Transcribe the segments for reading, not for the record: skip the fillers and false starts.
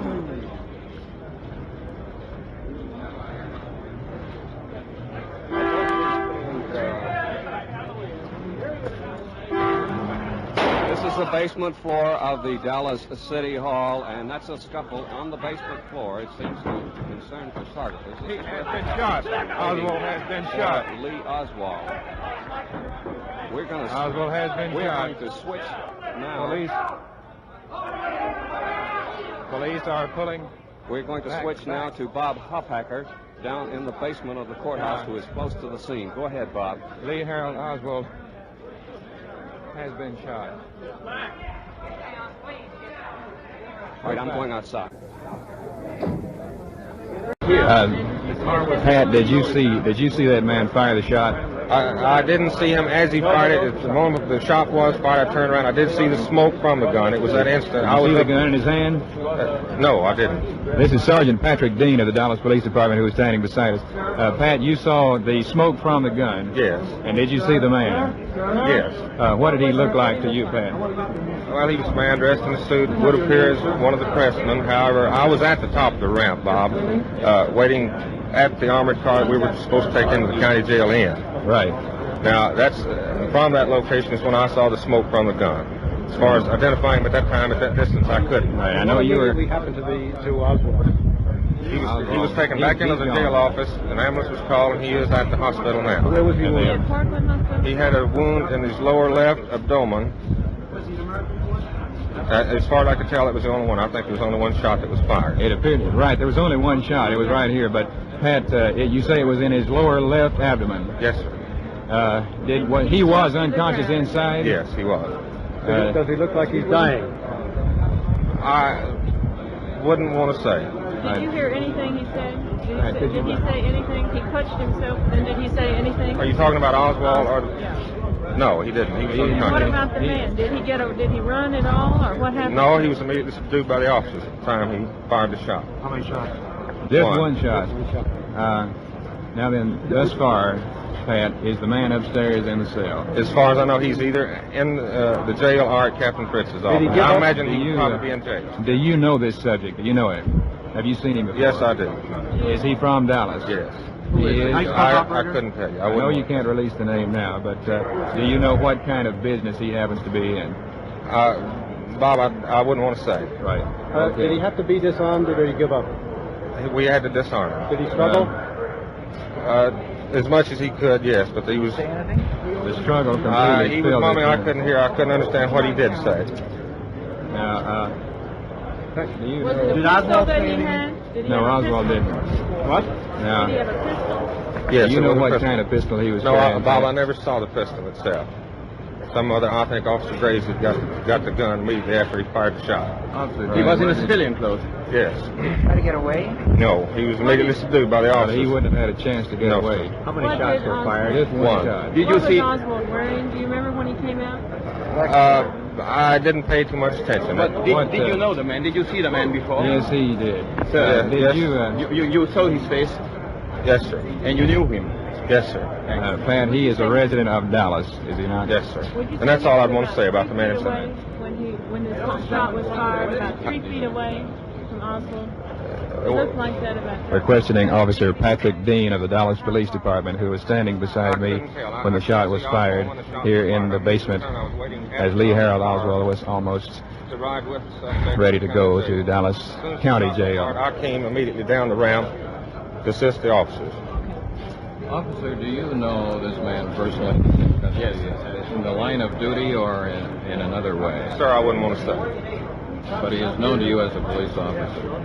This is the basement floor of the Dallas City Hall, and that's a scuffle on the basement floor. It seems to concern photographers. He has been shot. Oswald has been shot. Lee Oswald. Oswald has been shot. We're going to switch now. Police are pulling. We're going to switch now to Bob Hofhacker down in the basement of the courthouse, who is close to the scene. Go ahead, Bob. Lee Harold Oswald has been shot. All right, I'm going outside. Pat, did you see that man fire the shot? I didn't see him as he fired it. At the moment the shot was fired, I turned around. I did see the smoke from the gun. It was that instant. Did you see the gun in his hand? No, I didn't. This is Sergeant Patrick Dean of the Dallas Police Department, who is standing beside us. Pat, you saw the smoke from the gun. Yes. And did you see the man? Yes. What did he look like to you, Pat? Well, he was a man dressed in a suit. Would appear as one of the pressmen. However, I was at the top of the ramp, Bob, waiting at the armored car that we were supposed to take into the county jail in. Right. Now, that's from that location is when I saw the smoke from the gun. As far as identifying him at that time, at that distance, I couldn't. Right. I know you were. We happened to be to Oswald. He was taken back into the jail office. An ambulance was called, and he is at the hospital now. Where was he wounded? He had a wound in his lower left abdomen. As far as I could tell, it was the only one. I think there was only one shot that was fired. It appeared, right, there was only one shot. It was right here. But, Pat, you say it was in his lower left abdomen. Yes, sir. He was unconscious inside? Yes, he was. Does he look like he's dying? I wouldn't want to say. Did you hear anything he said? Did he say anything? He touched himself, and did he say anything? Are you talking about Oswald? Or... Yeah. No, he didn't. He was unconscious. What about the man? Did he run at all, or what happened? No, he was immediately subdued by the officers at the time he fired the shot. How many shots? Just one shot. Now then, thus far, Pat, is the man upstairs in the cell? As far as I know, he's either in the jail or at Captain Fritz's office. I imagine he'd probably be in jail. Do you know this subject? Do you know him? Have you seen him before? Yes, I do. Is he from Dallas? Yes. He is? I couldn't tell you. I know you can't release the name now, but do you know what kind of business he happens to be in? Bob, I wouldn't want to say. Right. Okay. Did he have to be disarmed, or did he give up? We had to disarm him. Did he struggle? As much as he could, yes, but he was... The struggle completely he was mumbling. I couldn't hear. I couldn't understand what he did say. Now, do you Was know? it a Did pistol Oswald that say he anything? had? Did he No, have a Oswald pistol? didn't. What? Now, Did he have a pistol? Yes, do you it know was a what pistol. kind of pistol he was No, carrying? Bob, I never saw the pistol itself. I think Officer Graves had got the gun immediately after he fired the shot. He was in a civilian clothes. Yes. Try to get away? No, he was immediately subdued by the officers. He wouldn't have had a chance to get No, away. sir. How many What shots did were fired? Just one One. shot. Did What you was see? Oswald wearing? Do you remember when he came out? I didn't pay too much attention. Did you know the man? Did you see the man before? Yes, he did. Did yes. you? You saw his face, Yes, sir. and you knew him. Yes, sir. Pat, he is a resident of Dallas, is he not? Yes, sir. Would you And that's say all he I'd was want to say about the man feet away inside. when the shot was fired, about 3 feet away from Oswald? It looked like that about We're questioning Officer Patrick Dean of the Dallas Police Department, who was standing beside me when the shot was fired here in the basement, as Lee Harold Oswald was almost ready to go to Dallas County Jail. I came immediately down the ramp to assist the officers. Officer, do you know this man personally? Yes. In the line of duty or in another way? Sir, I wouldn't want to say. But he is known to you as a police officer.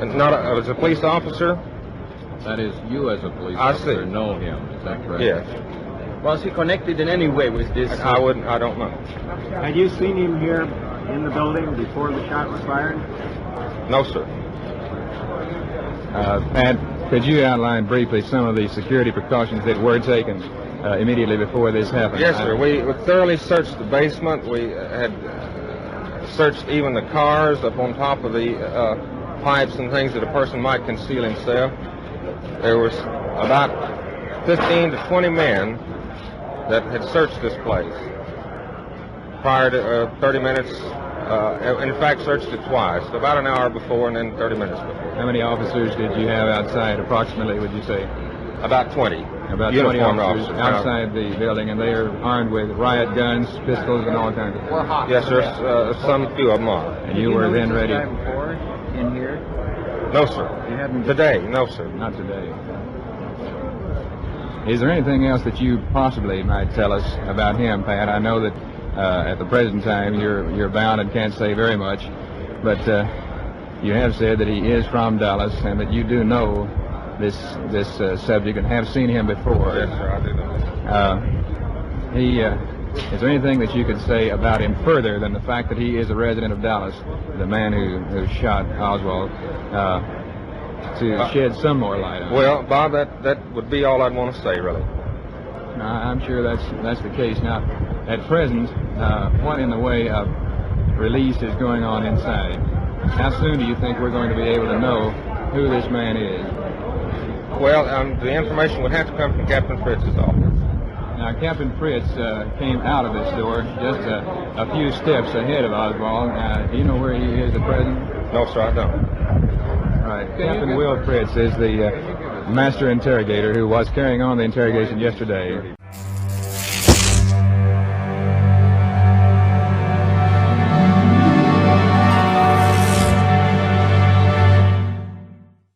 And not as a police officer? That is, you as a police I officer see. know him. Is that correct? Yes. Was he connected in any way with this? I don't know. Had you seen him here in the building before the shot was fired? No, sir. Pat, could you outline briefly some of the security precautions that were taken immediately before this happened? Yes, sir. We thoroughly searched the basement. We had searched even the cars up on top of the pipes and things that a person might conceal himself. There was about 15 to 20 men that had searched this place prior to 30 minutes In fact, searched it twice, about an hour before and then 30 minutes before. How many officers did you have outside, approximately, would you say? About 20. About 20 uniformed officers outside the building, and they are armed with riot guns, pistols, and all kinds of things. Yes, sir. Some few of them are. And you were then ready? Before in here? No, sir. You haven't Today? No, sir. Not today. Is there anything else that you possibly might tell us about him, Pat? I know that at the present time you're bound and can't say very much, but you have said that he is from Dallas and that you do know this subject and have seen him before. Yes, sir, I do know. Is there anything that you could say about him further than the fact that he is a resident of Dallas, the man who shot Oswald, to shed some more light on it? Well, Bob, that would be all I'd want to say, really. I'm sure that's the case. Now, at present, what in the way of release is going on inside? How soon do you think we're going to be able to know who this man is? Well, the information would have to come from Captain Fritz's office. Now, Captain Fritz came out of this door just a few steps ahead of Oswald. Do you know where he is at present? No, sir, I don't. Right. Captain Will Fritz is the master interrogator who was carrying on the interrogation yesterday.